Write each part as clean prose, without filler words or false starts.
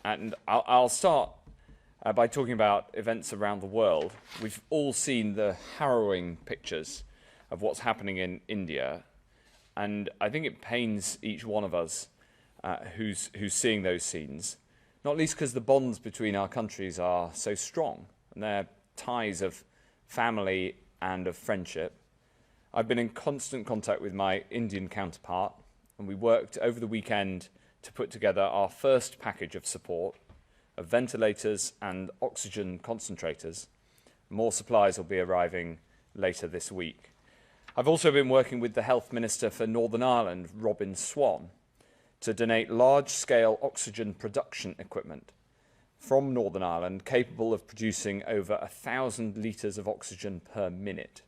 And I'll start by talking about events around the world. We've all seen the harrowing pictures of what's happening in India, and I think it pains each one of us who's seeing those scenes, not least because the bonds between our countries are so strong, and they're ties of family and of friendship. I've been in constant contact with my Indian counterpart, and we worked over the weekend to put together our first package of support, of ventilators and oxygen concentrators. More supplies will be arriving later this week. I've also been working with the Health Minister for Northern Ireland, Robin Swan, to donate large-scale oxygen production equipment from Northern Ireland capable of producing over 1,000 litres of oxygen per minute,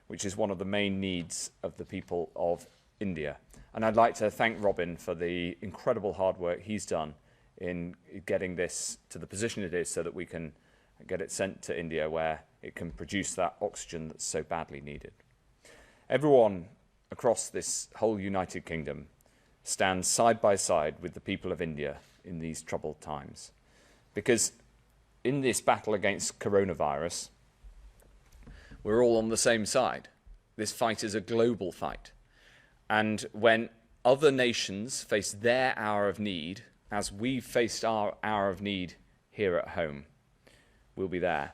which is one of the main needs of the people of India. And I'd like to thank Robin for the incredible hard work he's done in getting this to the position it is so that we can get it sent to India where it can produce that oxygen that's so badly needed. Everyone across this whole United Kingdom stands side by side with the people of India in these troubled times. Because in this battle against coronavirus, we're all on the same side. This fight is a global fight. And when other nations face their hour of need, as we've faced our hour of need here at home, we'll be there.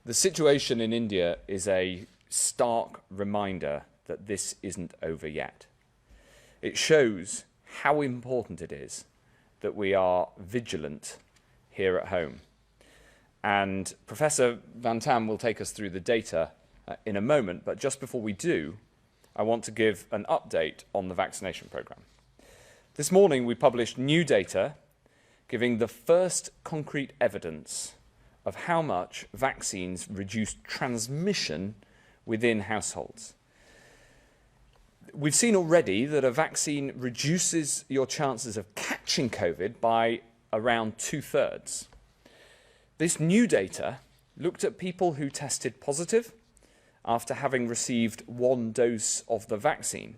The situation in India is a stark reminder that this isn't over yet. It shows how important it is that we are vigilant here at home. And Professor Van Tam will take us through the data in a moment, but just before we do, I want to give an update on the vaccination programme. This morning we published new data giving the first concrete evidence of how much vaccines reduce transmission within households. We've seen already that a vaccine reduces your chances of catching COVID by around 2/3. This new data looked at people who tested positive after having received one dose of the vaccine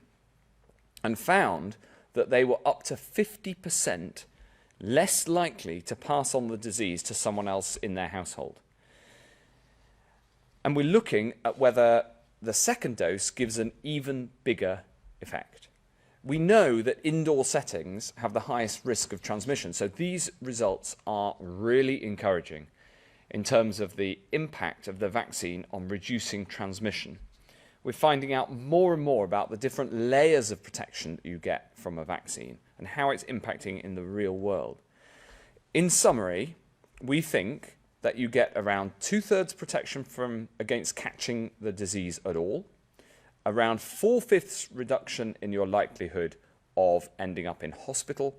and found that they were up to 50% less likely to pass on the disease to someone else in their household. And we're looking at whether the second dose gives an even bigger effect. We know that indoor settings have the highest risk of transmission, so these results are really encouraging in terms of the impact of the vaccine on reducing transmission. We're finding out more and more about the different layers of protection you get from a vaccine and how it's impacting in the real world. In summary, we think that you get around 2/3 protection against catching the disease at all, around 4/5 reduction in your likelihood of ending up in hospital,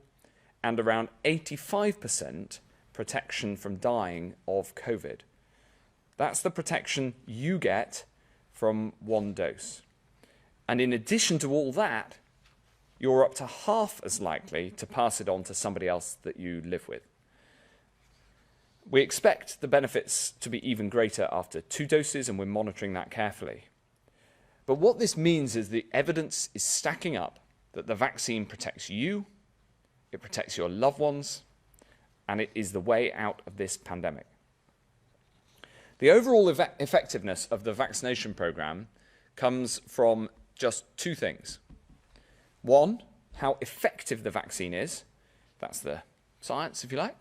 and around 85% protection from dying of COVID. That's the protection you get from one dose. And in addition to all that, you're up to half as likely to pass it on to somebody else that you live with. We expect the benefits to be even greater after 2 doses, and we're monitoring that carefully. But what this means is the evidence is stacking up that the vaccine protects you, it protects your loved ones, and it is the way out of this pandemic. The overall effectiveness of the vaccination programme comes from just 2 things. One, how effective the vaccine is. That's the science, if you like.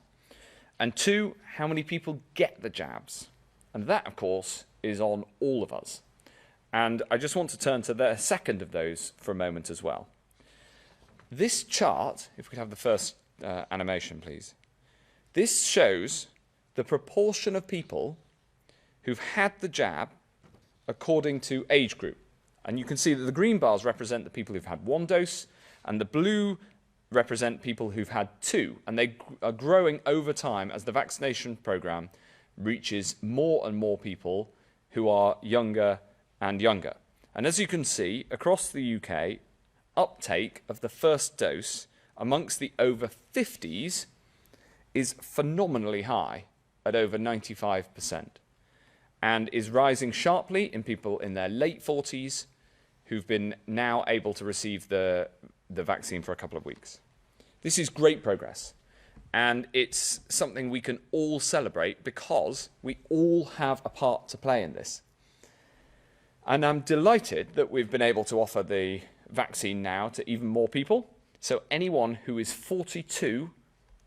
And 2, how many people get the jabs. And that, of course, is on all of us. And I just want to turn to the second of those for a moment as well. This chart, if we could have the first animation, please. This shows the proportion of people who've had the jab according to age group. And you can see that the green bars represent the people who've had 1 dose, and the blue represent people who've had 2. And they are growing over time as the vaccination programme reaches more and more people who are younger and younger. And as you can see, across the UK, uptake of the first dose amongst the over 50s is phenomenally high at over 95%. And is rising sharply in people in their late 40s who've been now able to receive the vaccine for a couple of weeks. This is great progress, And it's something we can all celebrate because we all have a part to play in this. And I'm delighted that we've been able to offer the vaccine now to even more people. So anyone who is 42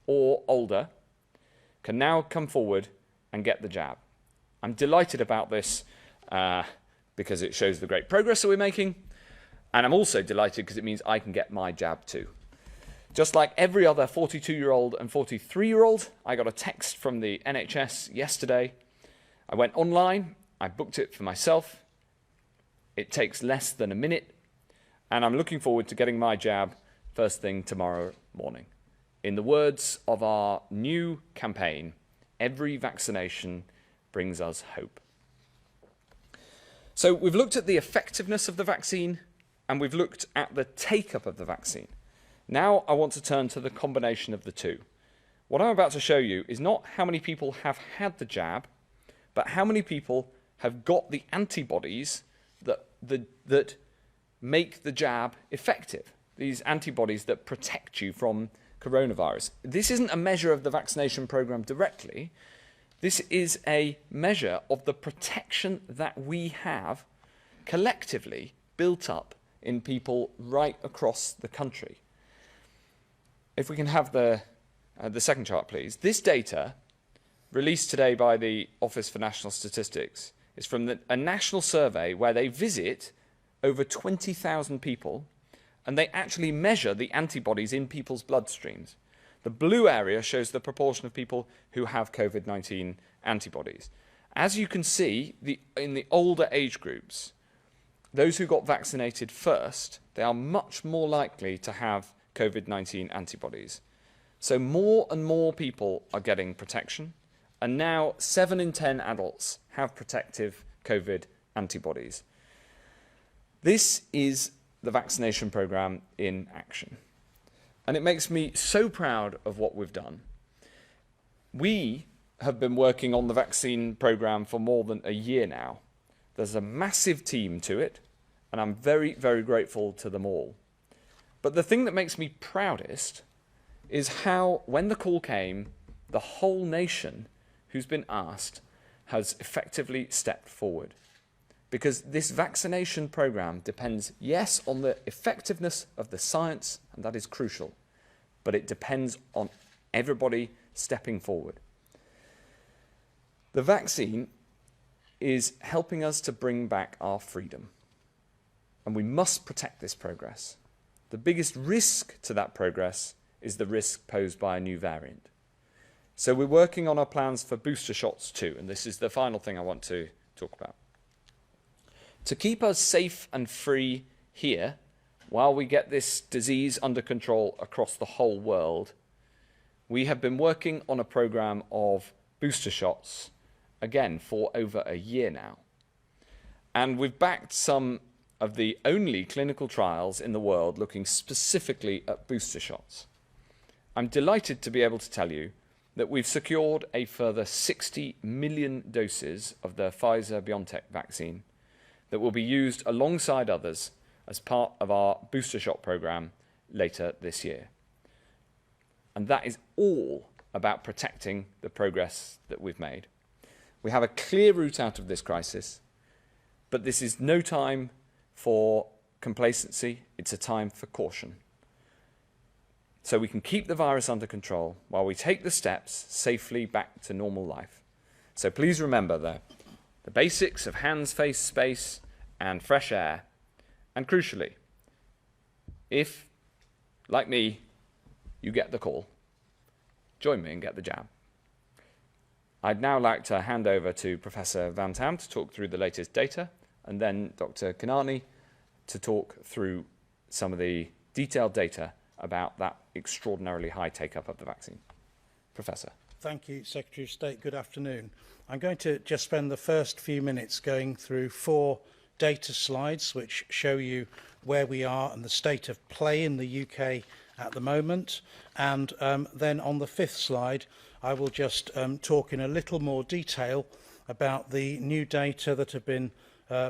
or older can now come forward and get the jab. I'm delighted about this because it shows the great progress that we're making. And I'm also delighted because it means I can get my jab too. Just like every other 42-year-old and 43-year-old, I got a text from the NHS yesterday. I went online, I booked it for myself. It takes less than a minute, and I'm looking forward to getting my jab first thing tomorrow morning. In the words of our new campaign, every vaccination brings us hope. So we've looked at the effectiveness of the vaccine, and we've looked at the take-up of the vaccine. Now I want to turn to the combination of the two. What I'm about to show you is not how many people have had the jab, but how many people have got the antibodies that make the jab effective. These antibodies that protect you from coronavirus. This isn't a measure of the vaccination program directly. This is a measure of the protection that we have collectively built up in people right across the country. If we can have the second chart, please. This data, released today by the Office for National Statistics, is from a national survey where they visit over 20,000 people and they actually measure the antibodies in people's bloodstreams. The blue area shows the proportion of people who have COVID-19 antibodies. As you can see, in the older age groups, those who got vaccinated first, they are much more likely to have COVID-19 antibodies. So more and more people are getting protection, and now 7 in 10 adults have protective COVID antibodies. This is the vaccination program in action. And it makes me so proud of what we've done. We have been working on the vaccine program for more than a year now. There's a massive team to it, and I'm very, very grateful to them all. But the thing that makes me proudest is how, when the call came, the whole nation who's been asked has effectively stepped forward. Because this vaccination program depends, yes, on the effectiveness of the science, and that is crucial, but it depends on everybody stepping forward. The vaccine is helping us to bring back our freedom, and we must protect this progress. The biggest risk to that progress is the risk posed by a new variant. So we're working on our plans for booster shots too, and this is the final thing I want to talk about. To keep us safe and free here, while we get this disease under control across the whole world, we have been working on a program of booster shots, again, for over a year now. And we've backed some of the only clinical trials in the world looking specifically at booster shots. I'm delighted to be able to tell you that we've secured a further 60 million doses of the Pfizer-BioNTech vaccine that will be used alongside others as part of our booster shot program later this year. And that is all about protecting the progress that we've made. We have a clear route out of this crisis, but this is no time for complacency, it's a time for caution. So we can keep the virus under control while we take the steps safely back to normal life. So please remember the basics of hands, face, space, and fresh air. And crucially, if, like me, you get the call, join me and get the jab. I'd now like to hand over to Professor Van Tam to talk through the latest data, and then Dr. Kanani to talk through some of the detailed data about that extraordinarily high take-up of the vaccine. Professor. Thank you, Secretary of State. Good afternoon. I'm going to just spend the first few minutes going through 4 data slides which show you where we are and the state of play in the UK at the moment. And then on the 5th slide, I will just talk in a little more detail about the new data that have been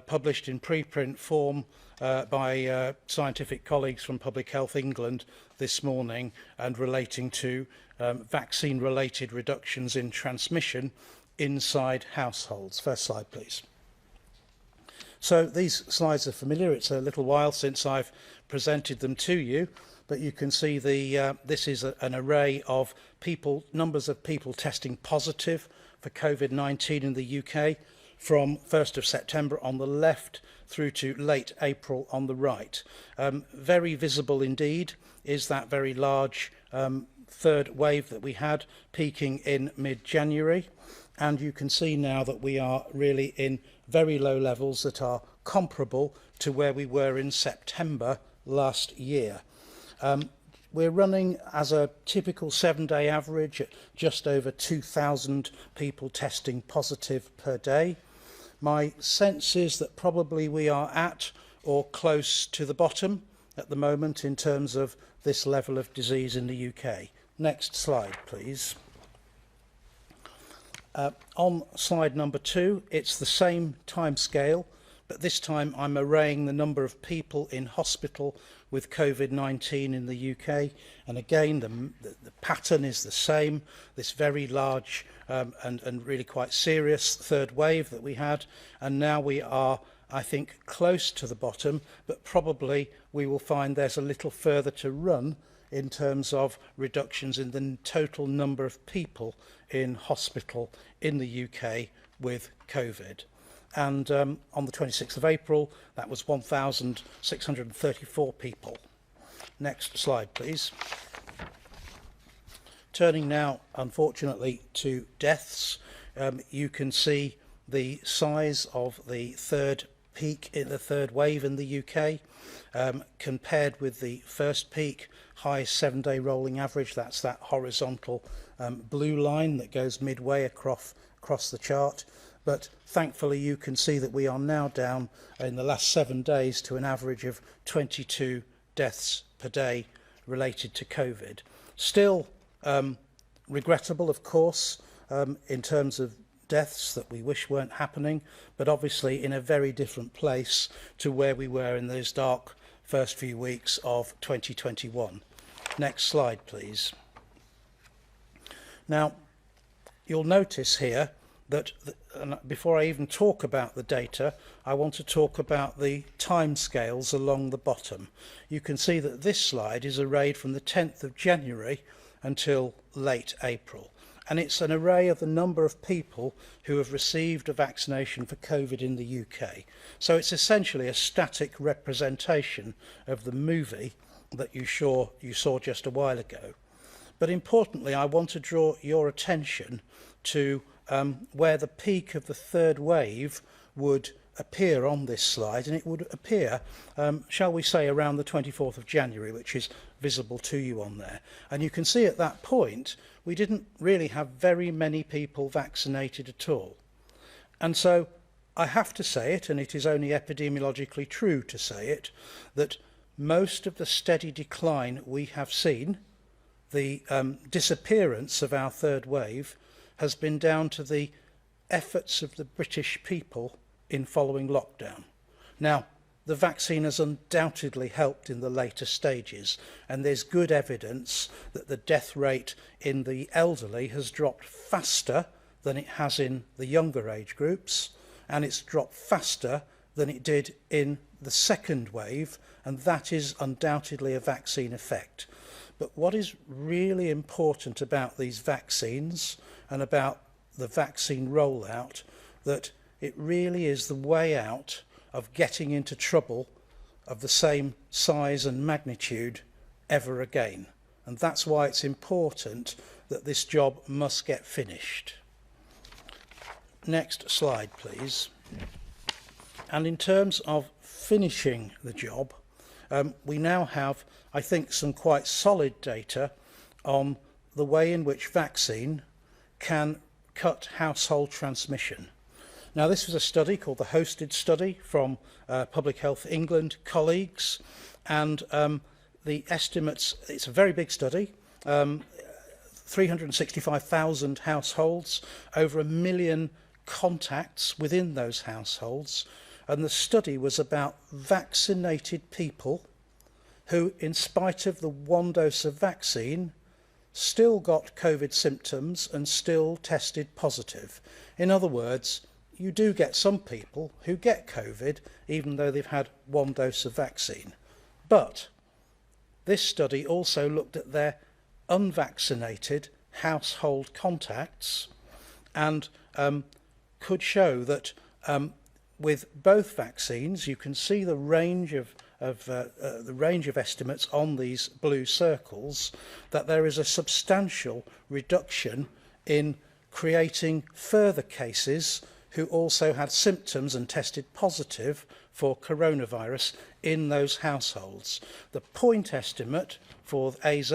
published in preprint form by scientific colleagues from Public Health England this morning and relating to vaccine-related reductions in transmission inside households. First slide, please. So these slides are familiar. It's a little while since I've presented them to you, but you can see this is an array of numbers of people testing positive for COVID-19 in the UK from 1st of September on the left through to late April on the right. Very visible indeed is that very large third wave that we had peaking in mid-January, and you can see now that we are really in very low levels that are comparable to where we were in September last year. We're running as a typical 7-day average at just over 2,000 people testing positive per day. My sense is that probably we are at or close to the bottom at the moment in terms of this level of disease in the UK. Next slide, please. On slide number 2, it's the same time scale, but this time I'm arraying the number of people in hospital with COVID-19 in the UK. And again, the pattern is the same, this very large and really quite serious third wave that we had. And now we are, I think, close to the bottom, but probably we will find there's a little further to run in terms of reductions in the total number of people in hospital in the UK with COVID. And on the 26th of April, that was 1,634 people. Next slide, please. Turning now, unfortunately, to deaths, you can see the size of the third peak in the third wave in the UK compared with the first peak, high 7-day rolling average. That's that horizontal blue line that goes midway across the chart. But thankfully you can see that we are now down in the last 7 days to an average of 22 deaths per day related to COVID. Still regrettable, of course, in terms of deaths that we wish weren't happening, but obviously in a very different place to where we were in those dark first few weeks of 2021. Next slide, please. Now, you'll notice here that before I even talk about the data, I want to talk about the timescales along the bottom. You can see that this slide is arrayed from the 10th of January until late April. And it's an array of the number of people who have received a vaccination for COVID in the UK. So it's essentially a static representation of the movie that you saw just a while ago. But importantly, I want to draw your attention to where the peak of the third wave would appear on this slide, and it would appear, shall we say, around the 24th of January, which is visible to you on there. And you can see at that point, we didn't really have very many people vaccinated at all. And so I have to say it, and it is only epidemiologically true to say it, that most of the steady decline we have seen, the disappearance of our third wave, has been down to the efforts of the British people in following lockdown. Now, the vaccine has undoubtedly helped in the later stages, and there's good evidence that the death rate in the elderly has dropped faster than it has in the younger age groups, and it's dropped faster than it did in the second wave, and that is undoubtedly a vaccine effect. But what is really important about these vaccines and about the vaccine rollout, that it really is the way out of getting into trouble of the same size and magnitude ever again. And that's why it's important that this job must get finished. Next slide, please. And in terms of finishing the job, we now have, I think, some quite solid data on the way in which vaccine can cut household transmission. Now, this was a study called the Hosted Study from Public Health England colleagues, and the estimates, it's a very big study, 365,000 households, over 1 million contacts within those households, and the study was about vaccinated people who, in spite of the one dose of vaccine, still got COVID symptoms and still tested positive. In other words, you do get some people who get COVID even though they've had one dose of vaccine. But this study also looked at their unvaccinated household contacts and could show that with both vaccines, you can see the range of estimates on these blue circles, that there is a substantial reduction in creating further cases who also had symptoms and tested positive for coronavirus in those households. The point estimate for AZ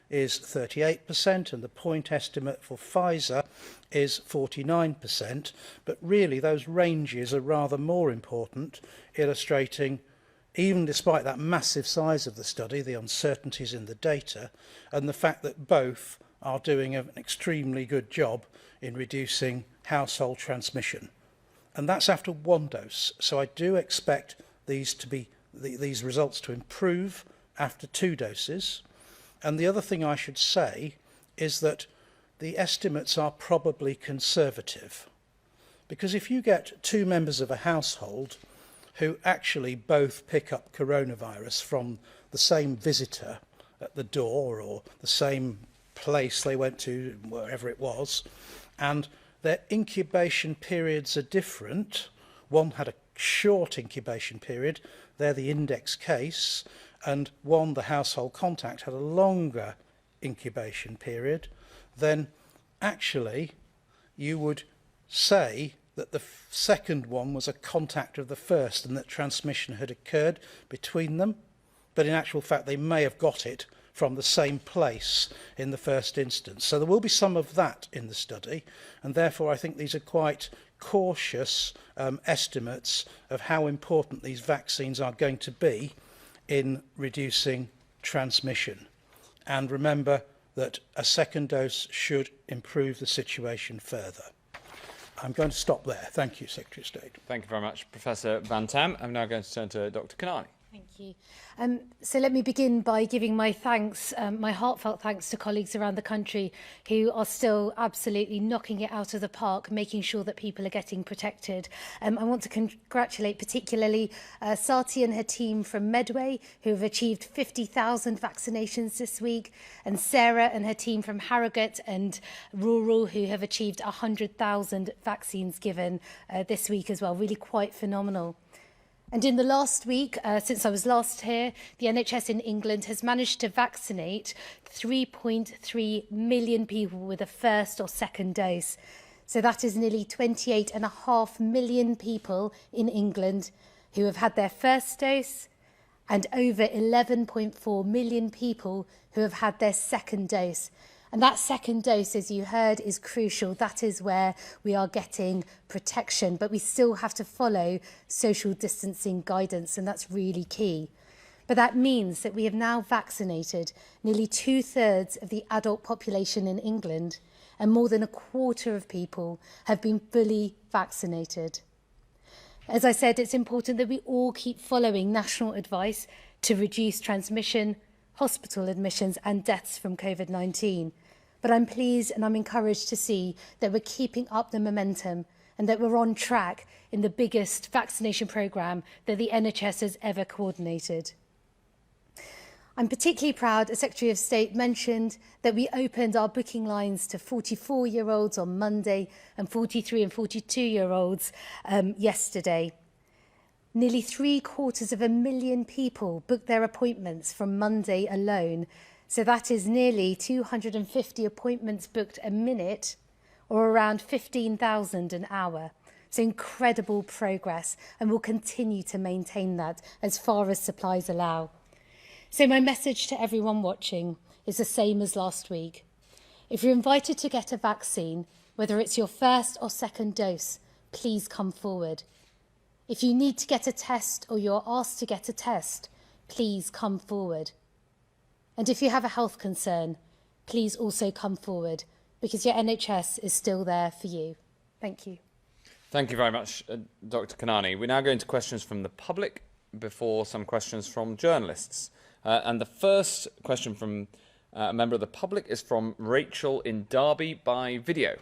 is 38% and the point estimate for Pfizer is 49%, but really those ranges are rather more important, illustrating, even despite that massive size of the study, the uncertainties in the data and the fact that both are doing an extremely good job in reducing household transmission. And that's after one dose. So I do expect these results to improve after 2 doses. And the other thing I should say is that the estimates are probably conservative. Because if you get 2 members of a household who actually both pick up coronavirus from the same visitor at the door or the same place they went to, wherever it was, and their incubation periods are different. One had a short incubation period, they're the index case, and one, the household contact, had a longer incubation period, then actually you would say that the second one was a contact of the first and that transmission had occurred between them, but in actual fact they may have got it from the same place in the first instance. So there will be some of that in the study, and therefore I think these are quite cautious estimates of how important these vaccines are going to be in reducing transmission. And remember that a second dose should improve the situation further. I'm going to stop there. Thank you, Secretary of State. Thank you very much, Professor Van Tam. I'm now going to turn to Dr. Kanani. Thank you. So let me begin by giving my thanks, my heartfelt thanks to colleagues around the country who are still absolutely knocking it out of the park, making sure that people are getting protected. I want to congratulate particularly Sati and her team from Medway, who have achieved 50,000 vaccinations this week, and Sarah and her team from Harrogate and Rural, who have achieved 100,000 vaccines given this week as well. Really quite phenomenal. And in the last week, since I was last here, the NHS in England has managed to vaccinate 3.3 million people with a first or second dose. So that is nearly 28.5 million people in England who have had their first dose and over 11.4 million people who have had their second dose. And that second dose, as you heard, is crucial. That is where we are getting protection, but we still have to follow social distancing guidance, and that's really key. But that means that we have now vaccinated nearly 2/3 of the adult population in England, and more than 1/4 of people have been fully vaccinated. As I said, it's important that we all keep following national advice to reduce transmission, hospital admissions and deaths from COVID-19. But I'm pleased and I'm encouraged to see that we're keeping up the momentum and that we're on track in the biggest vaccination programme that the NHS has ever coordinated. I'm particularly proud, as Secretary of State mentioned, that we opened our booking lines to 44-year-olds on Monday and 43 and 42-year-olds yesterday. Nearly 750,000 people booked their appointments from Monday alone. So that is nearly 250 appointments booked a minute, or around 15,000 an hour. So incredible progress, and we'll continue to maintain that as far as supplies allow. So my message to everyone watching is the same as last week. If you're invited to get a vaccine, whether it's your first or second dose, please come forward. If you need to get a test or you're asked to get a test, please come forward. And if you have a health concern, please also come forward, because your NHS is still there for you. Thank you. Thank you very much, Dr. Kanani. We're now going to questions from the public before some questions from journalists. And the first question from a member of the public is from Rachel in Derby by video.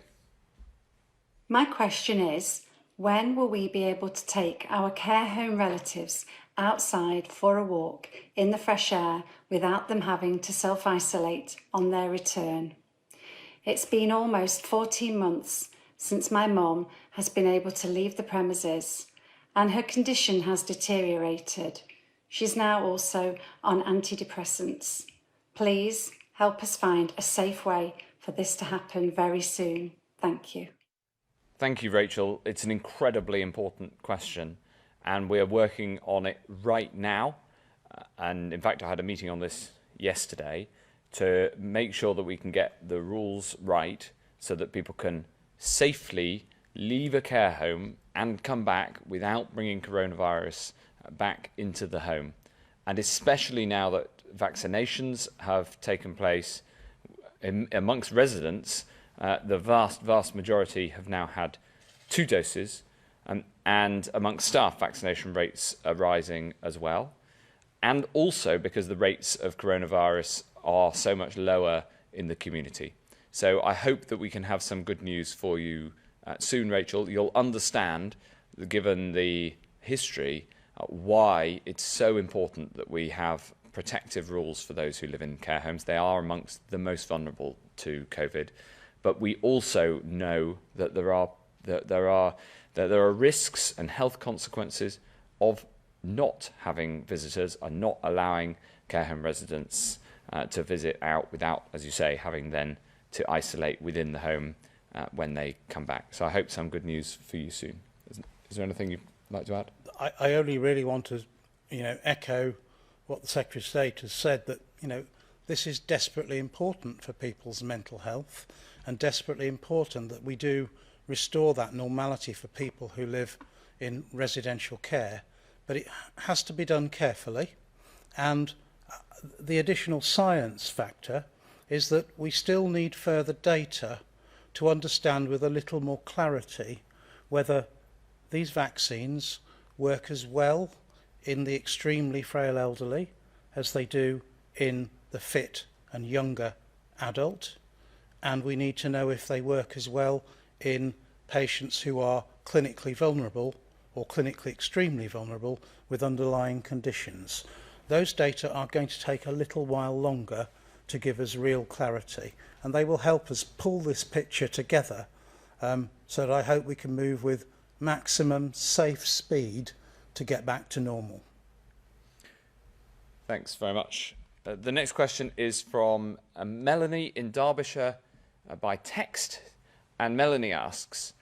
My question is, when will we be able to take our care home relatives outside for a walk in the fresh air without them having to self-isolate on their return? It's been almost 14 months since my mum has been able to leave the premises and her condition has deteriorated. She's now also on antidepressants. Please help us find a safe way for this to happen very soon. Thank you. Thank you, Rachel. It's an incredibly important question, and we're working on it right now. And in fact, I had a meeting on this yesterday to make sure that we can get the rules right so that people can safely leave a care home and come back without bringing coronavirus back into the home. And especially now that vaccinations have taken place amongst residents, the vast majority have now had 2 doses, and amongst staff, vaccination rates are rising as well. And also because the rates of coronavirus are so much lower in the community. So I hope that we can have some good news for you soon, Rachel. You'll understand, given the history, why it's so important that we have protective rules for those who live in care homes. They are amongst the most vulnerable to COVID. But we also know that there are risks and health consequences of not having visitors and not allowing care home residents to visit out without, as you say, having then to isolate within the home when they come back. So I hope some good news for you soon. Is there anything you'd like to add? I only really want to, echo what the Secretary of State has said, that, this is desperately important for people's mental health and desperately important that we do restore that normality for people who live in residential care. But it has to be done carefully. And the additional science factor is that we still need further data to understand with a little more clarity whether these vaccines work as well in the extremely frail elderly as they do in the fit and younger adult, and we need to know if they work as well in patients who are clinically vulnerable or clinically extremely vulnerable with underlying conditions. Those data are going to take a little while longer to give us real clarity, and they will help us pull this picture together so that I hope we can move with maximum safe speed to get back to normal. Thanks very much. The next question is from Melanie in Derbyshire by text, and Melanie asks,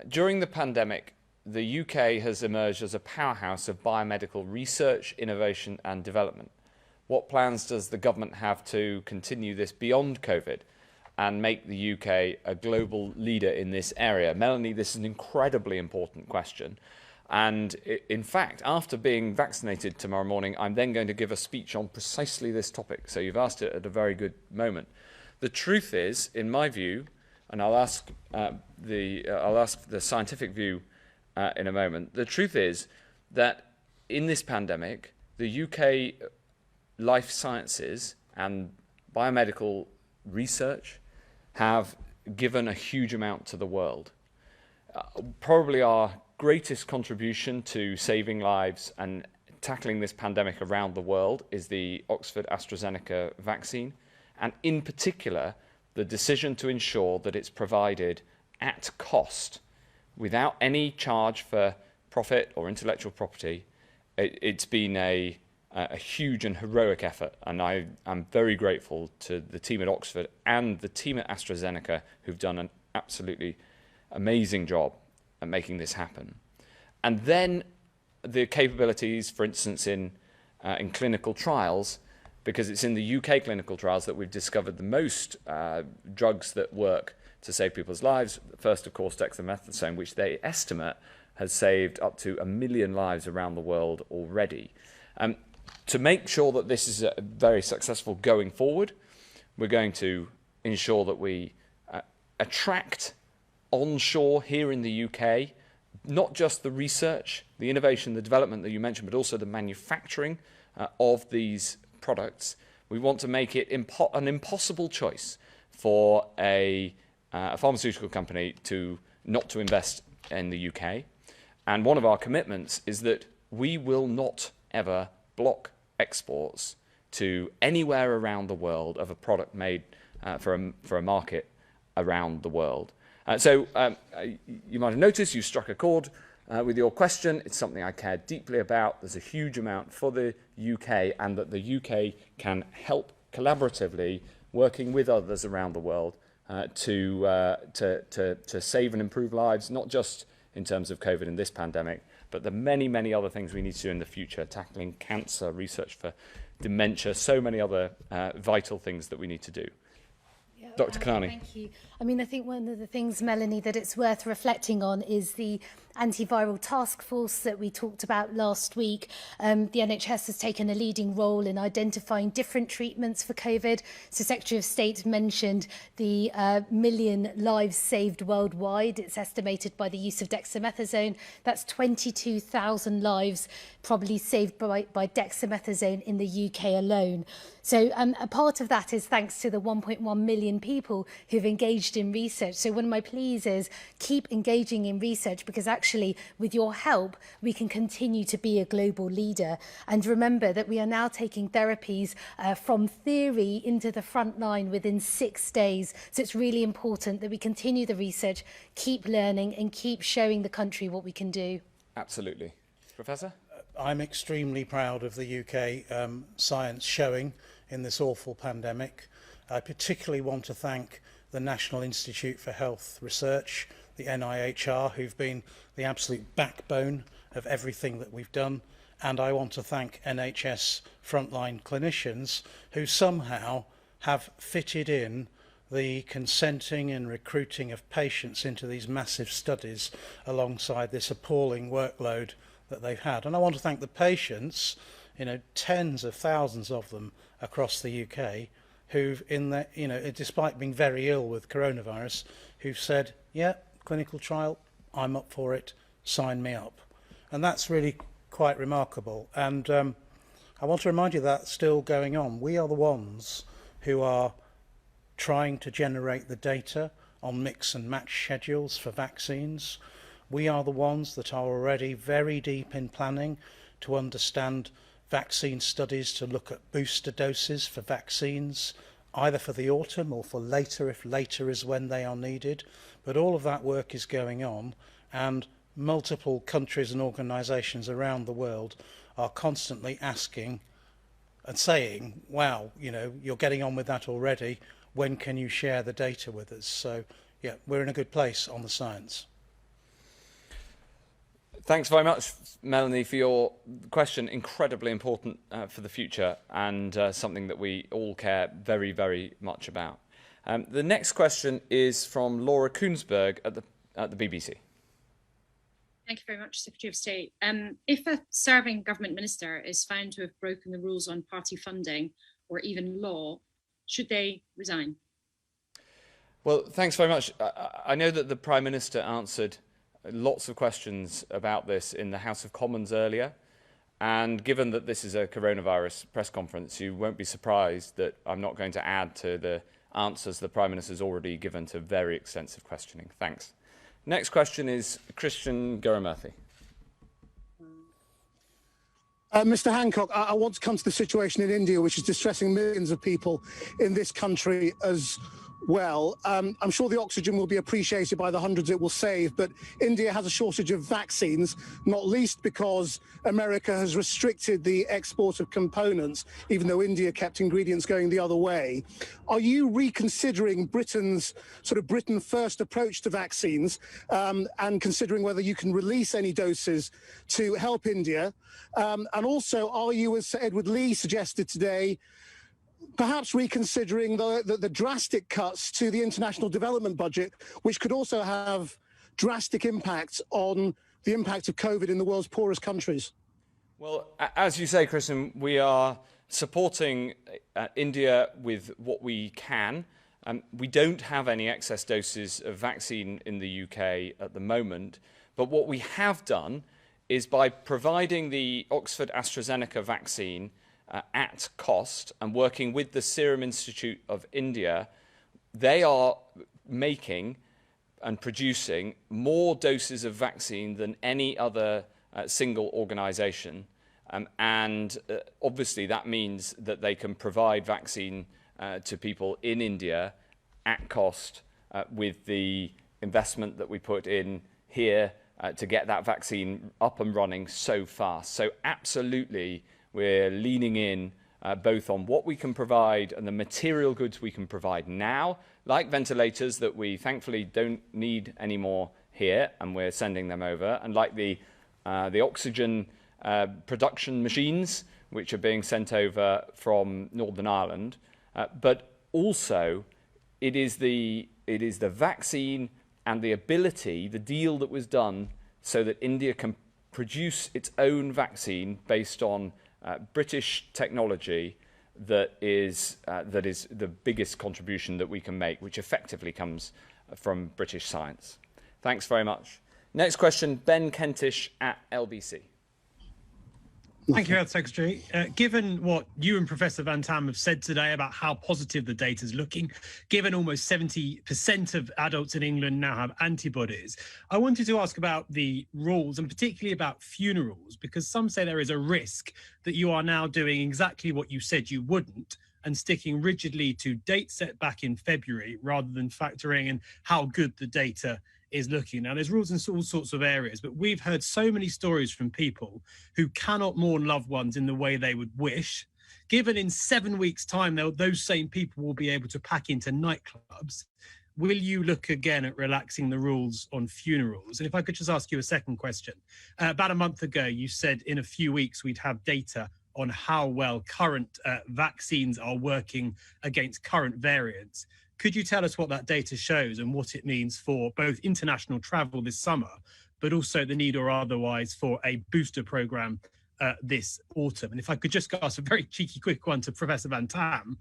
during the pandemic, the UK has emerged as a powerhouse of biomedical research, innovation and development. What plans does the government have to continue this beyond COVID and make the UK a global leader in this area? Melanie, this is an incredibly important question. And in fact, after being vaccinated tomorrow morning, I'm then going to give a speech on precisely this topic. So you've asked it at a very good moment. The truth is, in my view, and I'll ask the scientific view in a moment. The truth is that in this pandemic, the UK life sciences and biomedical research have given a huge amount to the world. Probably our greatest contribution to saving lives and tackling this pandemic around the world is the Oxford AstraZeneca vaccine, and in particular, the decision to ensure that it's provided at cost without any charge for profit or intellectual property. It's been a huge and heroic effort, and I'm very grateful to the team at Oxford and the team at AstraZeneca who've done an absolutely amazing job at making this happen. And then the capabilities, for instance, in clinical trials, because it's in the UK clinical trials that we've discovered the most drugs that work to save people's lives. First, of course, dexamethasone, which they estimate has saved up to 1 million lives around the world already. To make sure that this is very successful going forward, we're going to ensure that we attract onshore here in the UK, not just the research, the innovation, the development that you mentioned, but also the manufacturing of these products, We want to make it an impossible choice for a pharmaceutical company not to invest in the UK. And one of our commitments is that we will not ever block exports to anywhere around the world of a product made for a market around the world. So you might have noticed you struck a chord with your question. It's something I care deeply about. There's a huge amount for the UK, and that the UK can help collaboratively, working with others around the world, to save and improve lives, not just in terms of COVID and this pandemic, but the many, many other things we need to do in the future, tackling cancer, research for dementia, so many other vital things that we need to do. Yeah, Dr. Kanani. Thank you. I mean, I think one of the things, Melanie, that it's worth reflecting on is the antiviral task force that we talked about last week. The NHS has taken a leading role in identifying different treatments for COVID. So Secretary of State mentioned the million lives saved worldwide. It's estimated by the use of dexamethasone. That's 22,000 lives probably saved by dexamethasone in the UK alone. So a part of that is thanks to the 1.1 million people who've engaged in research. So one of my pleas is keep engaging in research, because actually with your help we can continue to be a global leader. And remember that we are now taking therapies from theory into the front line within 6 days. So it's really important that we continue the research, keep learning and keep showing the country what we can do. Absolutely. Professor? I'm extremely proud of the UK science showing in this awful pandemic. I particularly want to thank the National Institute for Health Research, the NIHR, who've been the absolute backbone of everything that we've done. And I want to thank NHS frontline clinicians who somehow have fitted in the consenting and recruiting of patients into these massive studies alongside this appalling workload that they've had. And I want to thank the patients, tens of thousands of them across the UK, who've, despite being very ill with coronavirus, who've said, yeah, clinical trial, I'm up for it, sign me up. And that's really quite remarkable. And I want to remind you that's still going on. We are the ones who are trying to generate the data on mix and match schedules for vaccines. We are the ones that are already very deep in planning to understand vaccine studies to look at booster doses for vaccines, either for the autumn or for later, if later is when they are needed. But all of that work is going on, and multiple countries and organisations around the world are constantly asking and saying, wow, you're getting on with that already. When can you share the data with us? So, yeah, we're in a good place on the science. Thanks very much, Melanie, for your question. Incredibly important for the future, and something that we all care very, very much about. The next question is from Laura Koonsberg at the BBC. Thank you very much, Secretary of State. If a serving government minister is found to have broken the rules on party funding or even law, should they resign? Well, thanks very much. I know that the Prime Minister answered lots of questions about this in the House of Commons earlier, and given that this is a coronavirus press conference, you won't be surprised that I'm not going to add to the answers the Prime Minister's already given to very extensive questioning. Thanks. Next question is Christian Gurumurthy. Mr. Hancock, I want to come to the situation in India, which is distressing millions of people in this country as well. I'm sure the oxygen will be appreciated by the hundreds it will save, but India has a shortage of vaccines, not least because America has restricted the export of components, even though India kept ingredients going the other way. Are you reconsidering Britain's sort of Britain first approach to vaccines and considering whether you can release any doses to help India? And also, are you, as Sir Edward Lee suggested today, perhaps reconsidering the drastic cuts to the international development budget, which could also have drastic impact on the impact of COVID in the world's poorest countries? Well, as you say, Christian, we are supporting India with what we can. We don't have any excess doses of vaccine in the UK at the moment, but what we have done is by providing the Oxford AstraZeneca vaccine at cost, and working with the Serum Institute of India, they are making and producing more doses of vaccine than any other single organisation. Obviously that means that they can provide vaccine to people in India at cost with the investment that we put in here to get that vaccine up and running so fast. So absolutely, we're leaning in both on what we can provide and the material goods we can provide now, like ventilators that we thankfully don't need anymore here, and we're sending them over, and like the oxygen production machines, which are being sent over from Northern Ireland. But also, it is the vaccine and the ability, the deal that was done so that India can produce its own vaccine based on British technology that is the biggest contribution that we can make, which effectively comes from British science. Thanks very much. Next question, Ben Kentish at LBC. Thank you, Health Secretary. Given what you and Professor Van Tam have said today about how positive the data is looking, given almost 70% of adults in England now have antibodies, I wanted to ask about the rules and particularly about funerals, because some say there is a risk that you are now doing exactly what you said you wouldn't and sticking rigidly to dates set back in February rather than factoring in how good the data is looking. Now, there's rules in all sorts of areas, but we've heard so many stories from people who cannot mourn loved ones in the way they would wish. Given in 7 weeks' time, those same people will be able to pack into nightclubs, will you look again at relaxing the rules on funerals? And if I could just ask you a second question. About a month ago, you said in a few weeks we'd have data on how well current vaccines are working against current variants. Could you tell us what that data shows and what it means for both international travel this summer, but also the need or otherwise for a booster programme this autumn? And if I could just ask a very cheeky quick one to Professor Van Tam,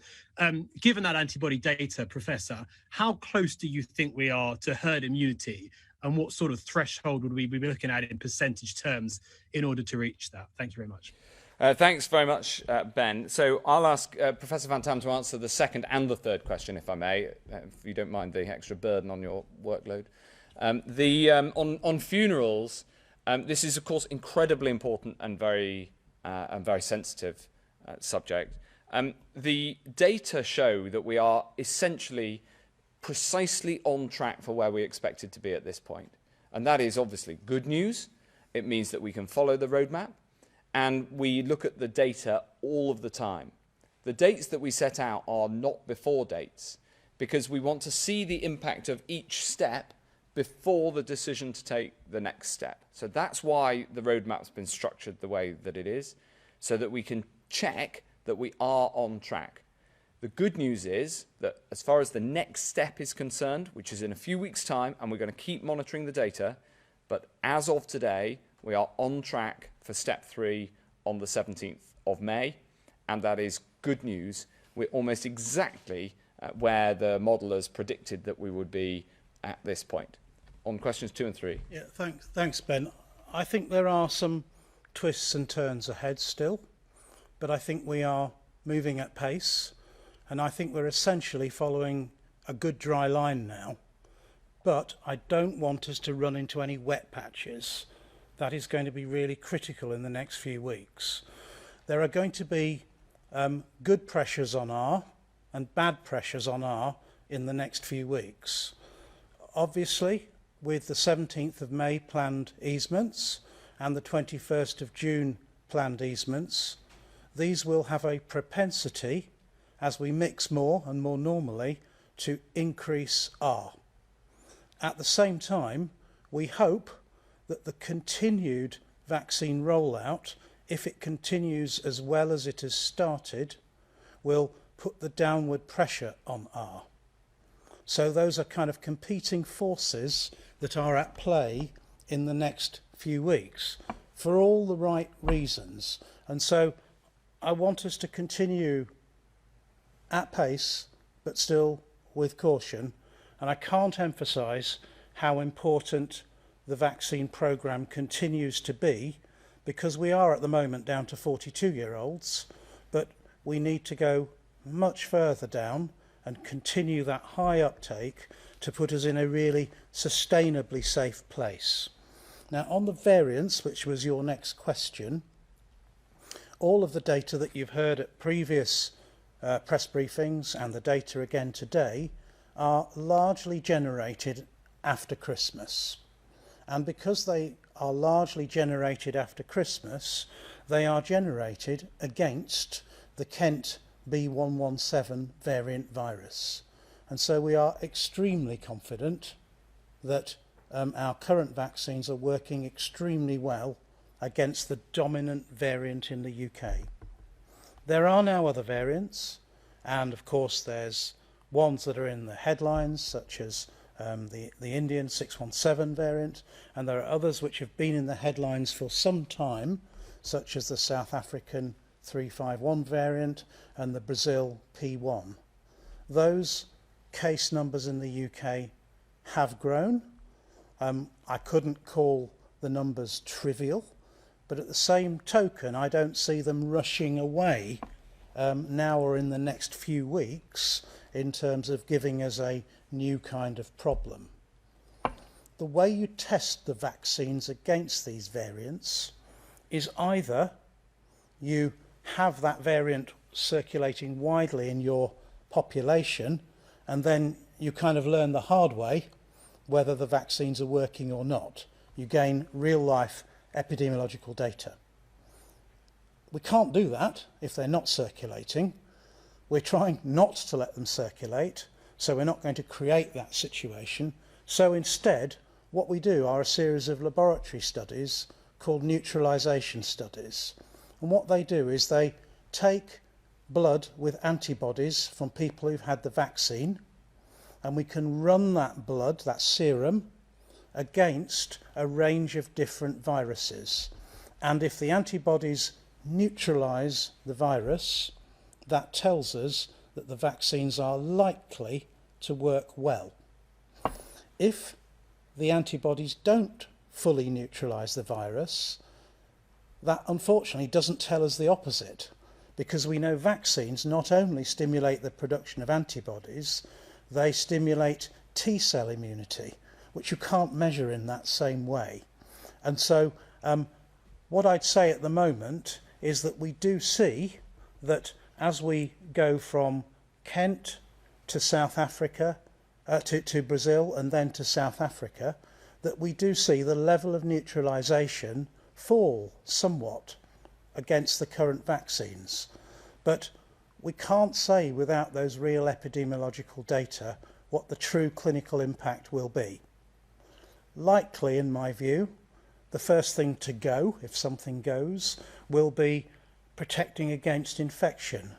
given that antibody data, Professor, how close do you think we are to herd immunity, and what sort of threshold would we be looking at in percentage terms in order to reach that? Thank you very much. Thanks very much, Ben. So I'll ask Professor Van Tam to answer the second and the third question, if I may, if you don't mind the extra burden on your workload. On funerals, this is, of course, incredibly important and very sensitive subject. The data show that we are essentially precisely on track for where we expected to be at this point. And that is obviously good news. It means that we can follow the roadmap. And we look at the data all of the time. The dates that we set out are not before dates, because we want to see the impact of each step before the decision to take the next step. So that's why the roadmap's been structured the way that it is, so that we can check that we are on track. The good news is that as far as the next step is concerned, which is in a few weeks' time, and we're going to keep monitoring the data, but as of today, we are on track for step 3 on the 17th of May, and that is good news. We're almost exactly where the modelers predicted that we would be at this point. On questions 2 and 3. Yeah, thanks, Ben. I think there are some twists and turns ahead still, but I think we are moving at pace, and I think we're essentially following a good dry line now. But I don't want us to run into any wet patches. That is going to be really critical in the next few weeks. There are going to be good pressures on R and bad pressures on R in the next few weeks. Obviously, with the 17th of May planned easements and the 21st of June planned easements, these will have a propensity, as we mix more and more normally, to increase R. At the same time, we hope that the continued vaccine rollout, if it continues as well as it has started, will put the downward pressure on R. So those are kind of competing forces that are at play in the next few weeks for all the right reasons. And so I want us to continue at pace, but still with caution. And I can't emphasise how important the vaccine programme continues to be, because we are at the moment down to 42-year-olds, but we need to go much further down and continue that high uptake to put us in a really sustainably safe place. Now, on the variants, which was your next question, all of the data that you've heard at previous press briefings and the data again today are largely generated after Christmas. And because they are largely generated after Christmas, they are generated against the Kent B117 variant virus. And so we are extremely confident that our current vaccines are working extremely well against the dominant variant in the UK. There are now other variants, and of course there's ones that are in the headlines, such as the Indian 617 variant, and there are others which have been in the headlines for some time, such as the South African 351 variant and the Brazil P1. Those case numbers in the UK have grown. I couldn't call the numbers trivial, but at the same token, I don't see them rushing away now or in the next few weeks in terms of giving us a new kind of problem. The way you test the vaccines against these variants is either you have that variant circulating widely in your population, and then you kind of learn the hard way whether the vaccines are working or not. You gain real-life epidemiological data. We can't do that if they're not circulating. We're trying not to let them circulate, so we're not going to create that situation. So instead, what we do are a series of laboratory studies called neutralization studies. And what they do is they take blood with antibodies from people who've had the vaccine, and we can run that blood, that serum, against a range of different viruses. And if the antibodies neutralize the virus, that tells us that the vaccines are likely to work well. If the antibodies don't fully neutralize the virus, that unfortunately doesn't tell us the opposite, because we know vaccines not only stimulate the production of antibodies, they stimulate T-cell immunity, which you can't measure in that same way. And so what I'd say at the moment is that we do see that as we go from Kent to South Africa, to Brazil and then to South Africa, that we do see the level of neutralization fall somewhat against the current vaccines. But we can't say without those real epidemiological data what the true clinical impact will be. Likely, in my view, the first thing to go, if something goes, will be protecting against infection.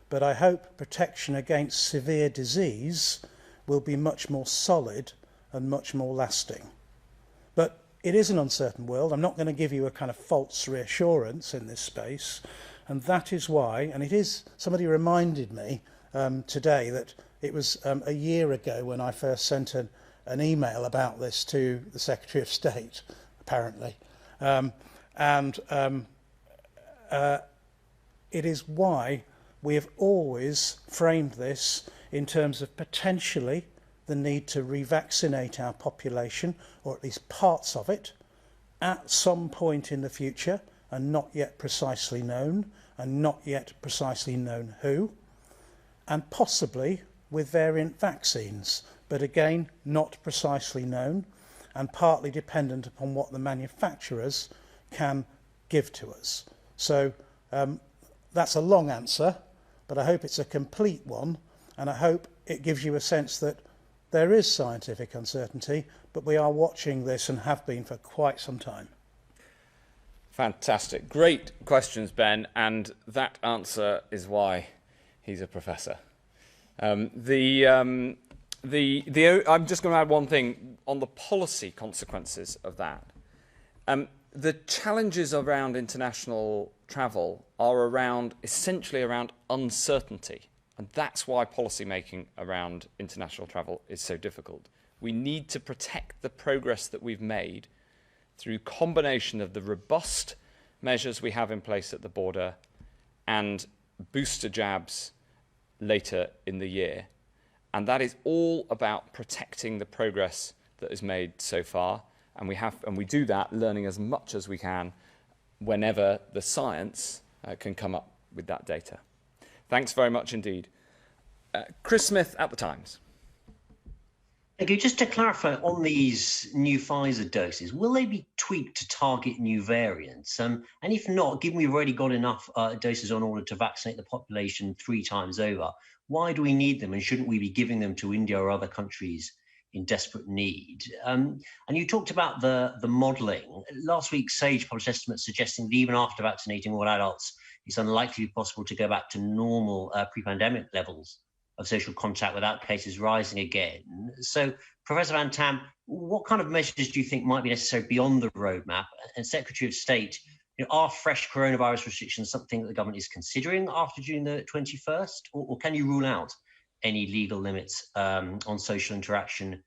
But I hope protection against severe disease will be much more solid and much more lasting. But it is an uncertain world. I'm not going to give you a kind of false reassurance in this space. And that is why, and it is, somebody reminded me today that it was a year ago when I first sent an email about this to the Secretary of State, apparently. It is why we have always framed this in terms of potentially the need to revaccinate our population, or at least parts of it, at some point in the future, and not yet precisely known, and not yet precisely known who, and possibly with variant vaccines, but again, not precisely known, and partly dependent upon what the manufacturers can give to us. So that's a long answer, but I hope it's a complete one, and I hope it gives you a sense that there is scientific uncertainty, but we are watching this and have been for quite some time. Fantastic. Great questions, Ben, and that answer is why he's a professor. I'm just going to add one thing on the policy consequences of that. The challenges around international travel are essentially around uncertainty, and that's why policy making around international travel is so difficult. We need to protect the progress that we've made through combination of the robust measures we have in place at the border and booster jabs later in the year. And that is all about protecting the progress that is made so far. And we do that learning as much as we can whenever the science can come up with that data. Thanks very much indeed. Chris Smith at The Times. Thank you. Just to clarify on these new Pfizer doses, will they be tweaked to target new variants? And if not, given we've already got enough doses on order to vaccinate the population 3 times over, why do we need them? And shouldn't we be giving them to India or other countries in desperate need? And you talked about the modelling. Last week, SAGE published estimates suggesting that even after vaccinating all adults, it's unlikely possible to go back to normal pre-pandemic levels of social contact without cases rising again. So, Professor Van Tam, what kind of measures do you think might be necessary beyond the roadmap? And Secretary of State, are fresh coronavirus restrictions something that the government is considering after June the 21st? Or can you rule out any legal limits on social interaction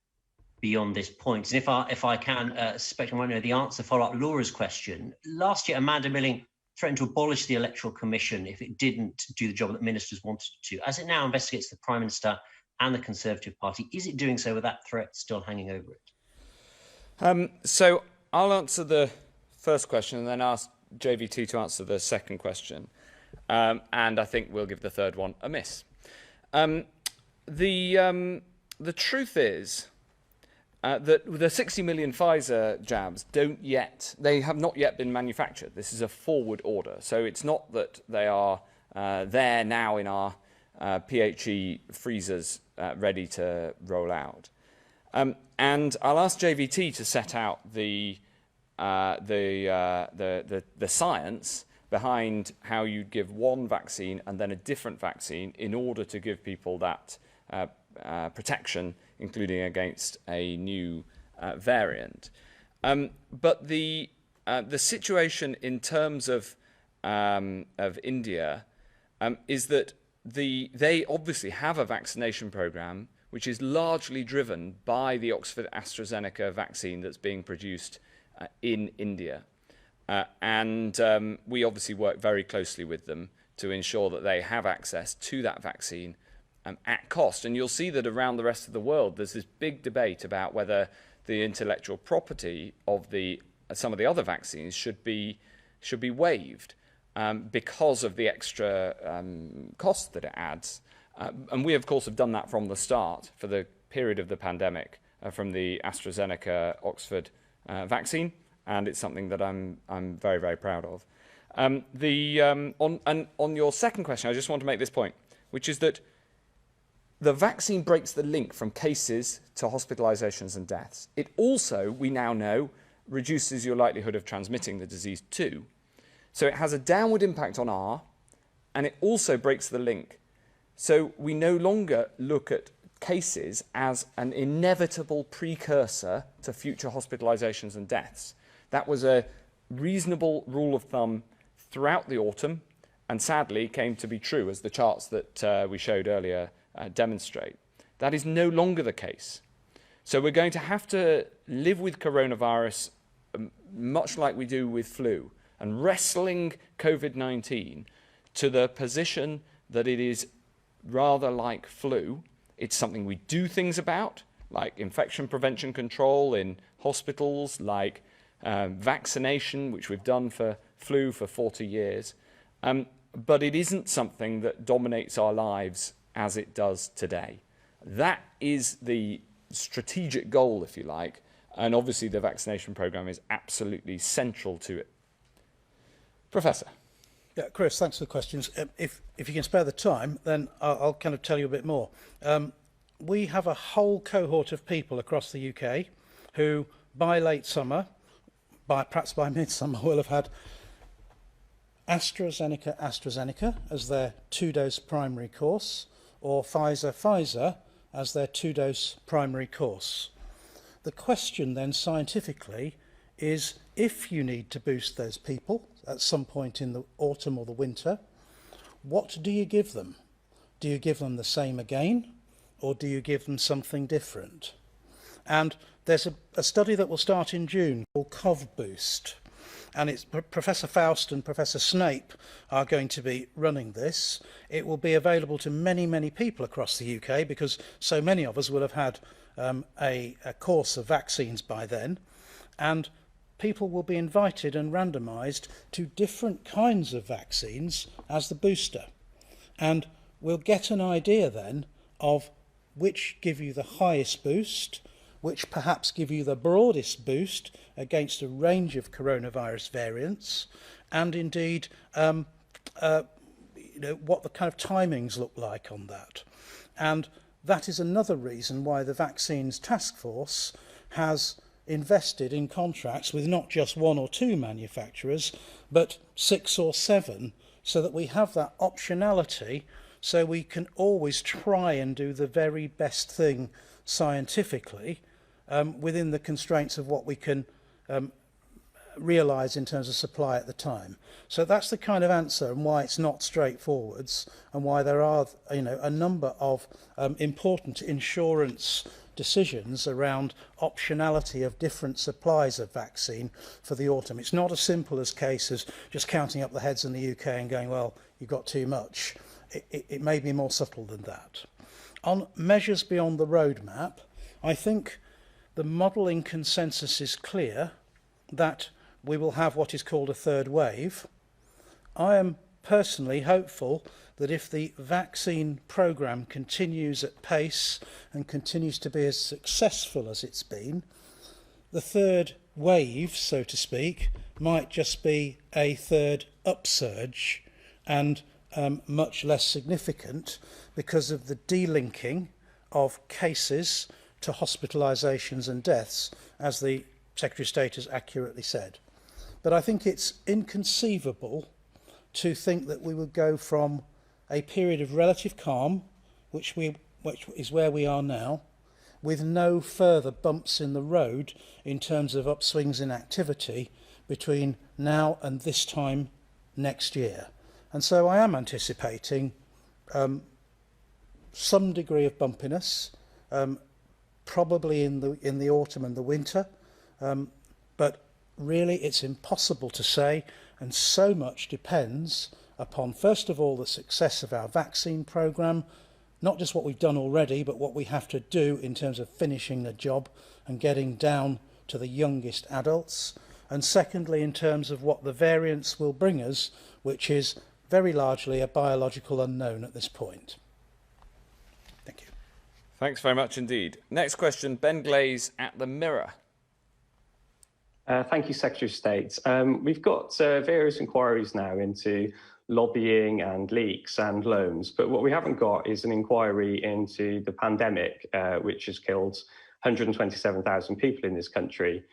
beyond this point? And if I can, suspect I might know the answer, follow up Laura's question. Last year, Amanda Milling threatened to abolish the Electoral Commission if it didn't do the job that ministers wanted it to. As it now investigates the Prime Minister and the Conservative Party, is it doing so with that threat still hanging over it? So I'll answer the first question and then ask JVT to answer the second question. And I think we'll give the third one a miss. The truth is that the 60 million Pfizer jabs they have not yet been manufactured. This is a forward order. So it's not that they are there now in our PHE freezers ready to roll out. And I'll ask JVT to set out the science behind how you give one vaccine and then a different vaccine in order to give people that protection, including against a new variant. But the situation in terms of India is that they obviously have a vaccination program which is largely driven by the Oxford AstraZeneca vaccine that's being produced in India. And we obviously work very closely with them to ensure that they have access to that vaccine at cost. And you'll see that around the rest of the world, there's this big debate about whether the intellectual property of some of the other vaccines should be waived because of the extra cost that it adds. And we, of course, have done that from the start for the period of the pandemic from the AstraZeneca Oxford vaccine, and it's something that I'm very, very proud of. On your second question, I just want to make this point, which is that the vaccine breaks the link from cases to hospitalizations and deaths. It also, we now know, reduces your likelihood of transmitting the disease too. So it has a downward impact on R, and it also breaks the link. So we no longer look at cases as an inevitable precursor to future hospitalizations and deaths. That was a reasonable rule of thumb throughout the autumn, and sadly came to be true, as the charts that we showed earlier demonstrate. That is no longer the case. So we're going to have to live with coronavirus much like we do with flu, and wrestling COVID-19 to the position that it is rather like flu. It's something we do things about, like infection prevention control in hospitals, like vaccination, which we've done for flu for 40 years. But it isn't something that dominates our lives as it does today. That is the strategic goal, if you like, and obviously the vaccination program is absolutely central to it. Professor. Yeah, Chris, thanks for the questions. If you can spare the time, then I'll kind of tell you a bit more. We have a whole cohort of people across the UK who, by late summer, perhaps by midsummer, will have had AstraZeneca as their 2-dose primary course, or Pfizer as their 2-dose primary course. The question then scientifically is, if you need to boost those people at some point in the autumn or the winter, what do you give them? Do you give them the same again, or do you give them something different? And there's a study that will start in June called COV Boost, and it's Professor Faust and Professor Snape are going to be running this. It will be available to many, many people across the UK because so many of us will have had a course of vaccines by then, and people will be invited and randomised to different kinds of vaccines as the booster. And we'll get an idea then of which give you the highest boost, which perhaps give you the broadest boost against a range of coronavirus variants, and indeed what the kind of timings look like on that. And that is another reason why the Vaccines Task Force has invested in contracts with not just 1 or 2 manufacturers, but 6 or 7, so that we have that optionality, so we can always try and do the very best thing scientifically within the constraints of what we can realise in terms of supply at the time. So that's the kind of answer, and why it's not straightforwards, and why there are a number of important insurance decisions around optionality of different supplies of vaccine for the autumn. It's not as simple as case as just counting up the heads in the UK and going, well, you've got too much. It may be more subtle than that. On measures beyond the roadmap, I think the modelling consensus is clear that we will have what is called a third wave. I am personally hopeful that if the vaccine programme continues at pace and continues to be as successful as it's been, the third wave, so to speak, might just be a third upsurge, and much less significant because of the delinking of cases to hospitalisations and deaths, as the Secretary of State has accurately said. But I think it's inconceivable to think that we would go from a period of relative calm, which is where we are now, with no further bumps in the road in terms of upswings in activity between now and this time next year. And so I am anticipating some degree of bumpiness, probably in the autumn and the winter, but really it's impossible to say, and so much depends upon, first of all, the success of our vaccine programme, not just what we've done already, but what we have to do in terms of finishing the job and getting down to the youngest adults, and secondly, in terms of what the variants will bring us, which is very largely a biological unknown at this point. Thank you. Thanks very much indeed. Next question, Ben Glaze at the Mirror. Thank you, Secretary of State. We've got various inquiries now into lobbying and leaks and loans, but what we haven't got is an inquiry into the pandemic, which has killed 127,000 people in this country.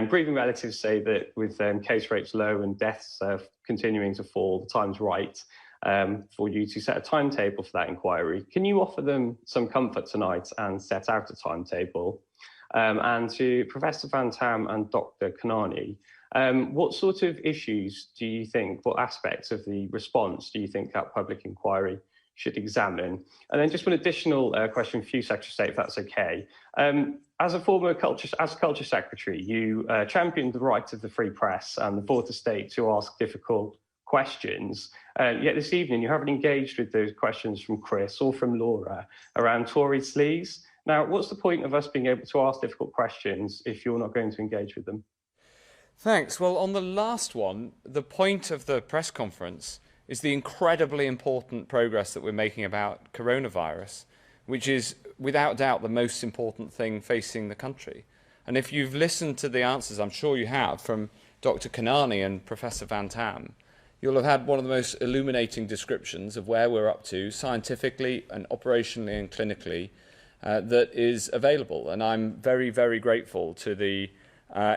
Grieving relatives say that with case rates low and deaths continuing to fall, the time's right for you to set a timetable for that inquiry. Can you offer them some comfort tonight and set out a timetable? And to Professor Van Tam and Dr. Kanani, what sort of issues do you think, what aspects of the response do you think that public inquiry should examine? And then just one additional question for you, Secretary of State, if that's okay. As a former Culture Secretary, you championed the right of the free press and the Fourth Estate to ask difficult questions. Yet this evening, you haven't engaged with those questions from Chris or from Laura around Tory sleaze. Now, what's the point of us being able to ask difficult questions if you're not going to engage with them? Thanks. Well, on the last one, the point of the press conference is the incredibly important progress that we're making about coronavirus, which is without doubt the most important thing facing the country. And if you've listened to the answers, I'm sure you have, from Dr. Kanani and Professor Van Tam, you'll have had one of the most illuminating descriptions of where we're up to scientifically and operationally and clinically that is available. And I'm very, very grateful to the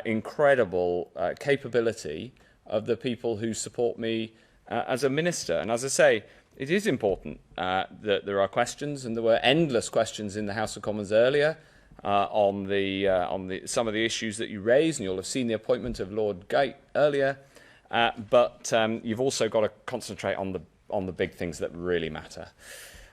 incredible capability of the people who support me as a minister. And as I say, it is important that there are questions, and there were endless questions in the House of Commons earlier on some of the issues that you raised, and you'll have seen the appointment of Lord Gate earlier. But you've also got to concentrate on the big things that really matter.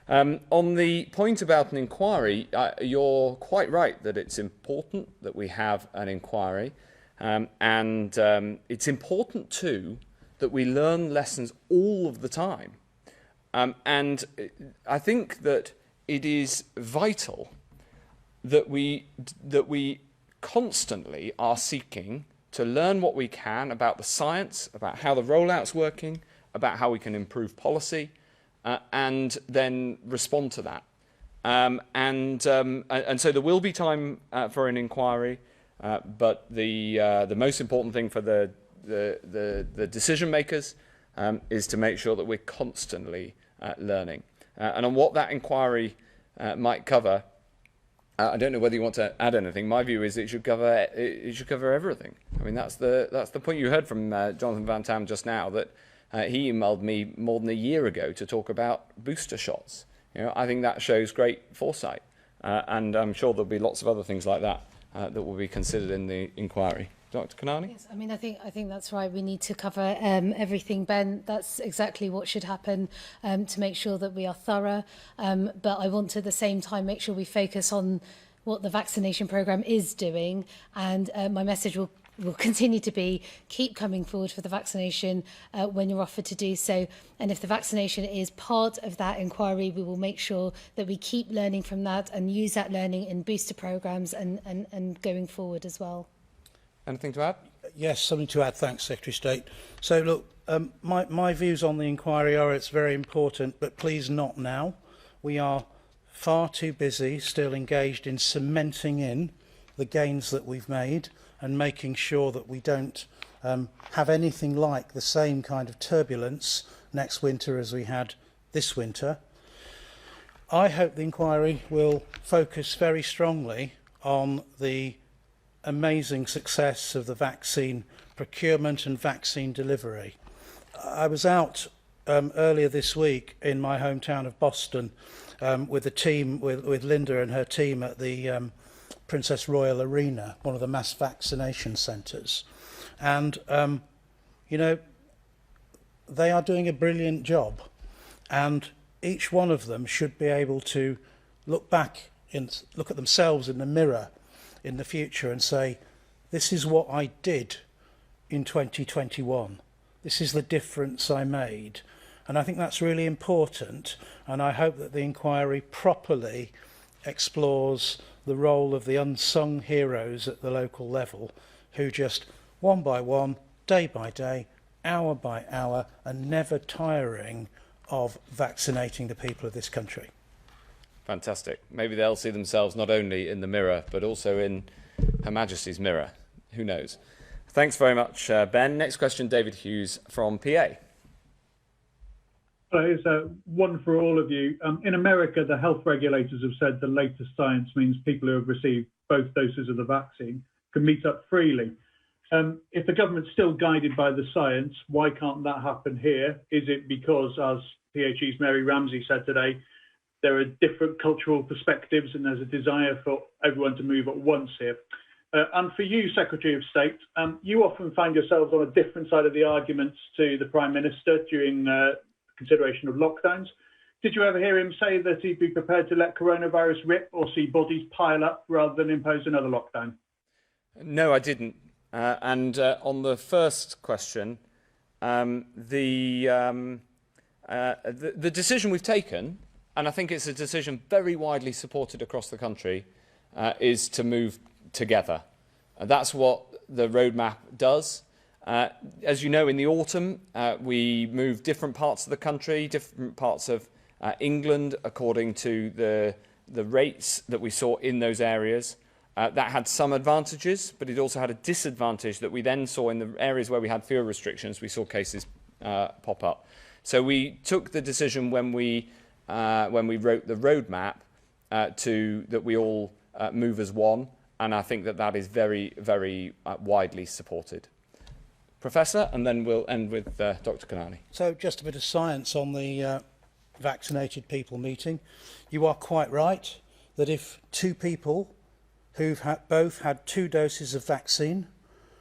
On the point about an inquiry, you're quite right that it's important that we have an inquiry. It's important too that we learn lessons all of the time. And I think that it is vital that we constantly are seeking to learn what we can about the science, about how the rollout's working, about how we can improve policy, and then respond to that. And so there will be time for an inquiry, but the most important thing for the decision makers is to make sure that we're constantly learning. And on what that inquiry might cover, I don't know whether you want to add anything. My view is it should cover everything. I mean, that's the point you heard from Jonathan Van Tam just now, that he emailed me more than a year ago to talk about booster shots. You know, I think that shows great foresight, and I'm sure there'll be lots of other things like that that will be considered in the inquiry. Dr. Kanani? Yes, I mean, I think that's right. We need to cover everything, Ben. That's exactly what should happen to make sure that we are thorough. But I want to, at the same time, make sure we focus on what the vaccination programme is doing. And my message will continue to be, keep coming forward for the vaccination when you're offered to do so. And if the vaccination is part of that inquiry, we will make sure that we keep learning from that and use that learning in booster programmes and going forward as well. Anything to add? Yes, something to add. Thanks, Secretary of State. So, look, my views on the inquiry are it's very important, but please not now. We are far too busy still engaged in cementing in the gains that we've made and making sure that we don't have anything like the same kind of turbulence next winter as we had this winter. I hope the inquiry will focus very strongly on the amazing success of the vaccine procurement and vaccine delivery. I was out earlier this week in my hometown of Boston with the team, with Linda and her team at the Princess Royal Arena, one of the mass vaccination centres. And, you know, they are doing a brilliant job. And each one of them should be able to look back and look at themselves in the mirror in the future and say, this is what I did in 2021. This is the difference I made. And I think that's really important. And I hope that the inquiry properly explores the role of the unsung heroes at the local level, who just one by one, day by day, hour by hour, are never tiring of vaccinating the people of this country. Fantastic. Maybe they'll see themselves not only in the mirror, but also in Her Majesty's mirror. Who knows? Thanks very much, Ben. Next question, David Hughes from PA. It's one for all of you. In America, the health regulators have said the latest science means people who have received both doses of the vaccine can meet up freely. If the government's still guided by the science, why can't that happen here? Is it because, as PHE's Mary Ramsey said today, there are different cultural perspectives and there's a desire for everyone to move at once here? And for you, Secretary of State, you often find yourselves on a different side of the arguments to the Prime Minister during consideration of lockdowns. Did you ever hear him say that he'd be prepared to let coronavirus rip or see bodies pile up rather than impose another lockdown? No, I didn't. And on the first question, the decision we've taken, and I think it's a decision very widely supported across the country, is to move together. That's what the roadmap does. As you know, in the autumn, we moved different parts of the country, different parts of England, according to the rates that we saw in those areas. That had some advantages, but it also had a disadvantage that we then saw in the areas where we had fewer restrictions. We saw cases pop up. So we took the decision when we wrote the roadmap that we all move as one, and I think that is very, very widely supported. Professor, and then we'll end with Dr. Kanani. So just a bit of science on the vaccinated people meeting. You are quite right that if two people who've both had 2 doses of vaccine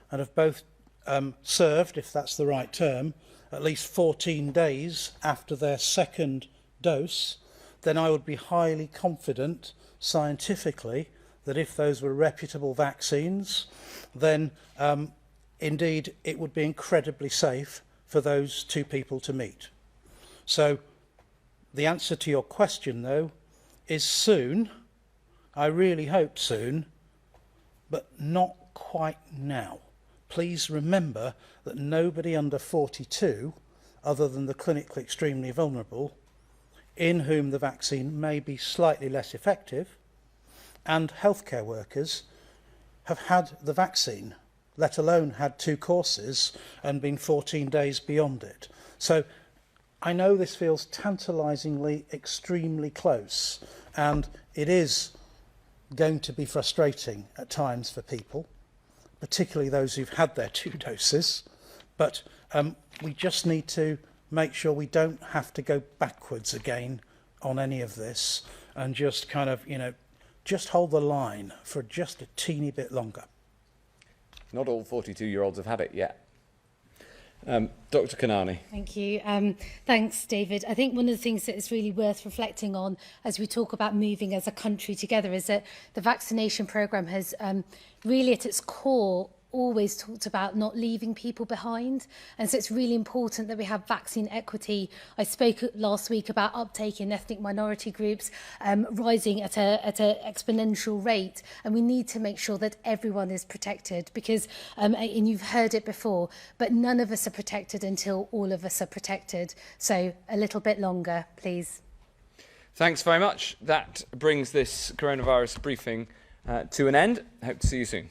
and have both served, if that's the right term, at least 14 days after their second dose, then I would be highly confident scientifically that if those were reputable vaccines, then indeed it would be incredibly safe for those two people to meet. So the answer to your question, though, is soon. I really hope soon, but not quite now. Please remember that nobody under 42, other than the clinically extremely vulnerable, in whom the vaccine may be slightly less effective, and healthcare workers have had the vaccine, let alone had 2 courses and been 14 days beyond it. So I know this feels tantalisingly extremely close, and it is going to be frustrating at times for people, particularly those who've had their 2 doses, but we just need to make sure we don't have to go backwards again on any of this, and just kind of, just hold the line for just a teeny bit longer. Not all 42-year-olds have had it yet. Dr. Kanani. Thank you. Thanks, David. I think one of the things that is really worth reflecting on as we talk about moving as a country together is that the vaccination programme has really at its core always talked about not leaving people behind, and so it's really important that we have vaccine equity. I spoke last week about uptake in ethnic minority groups rising at an exponential rate, and we need to make sure that everyone is protected, because and you've heard it before, but none of us are protected until all of us are protected. So a little bit longer, please. Thanks very much. That brings this coronavirus briefing to an end. Hope to see you soon.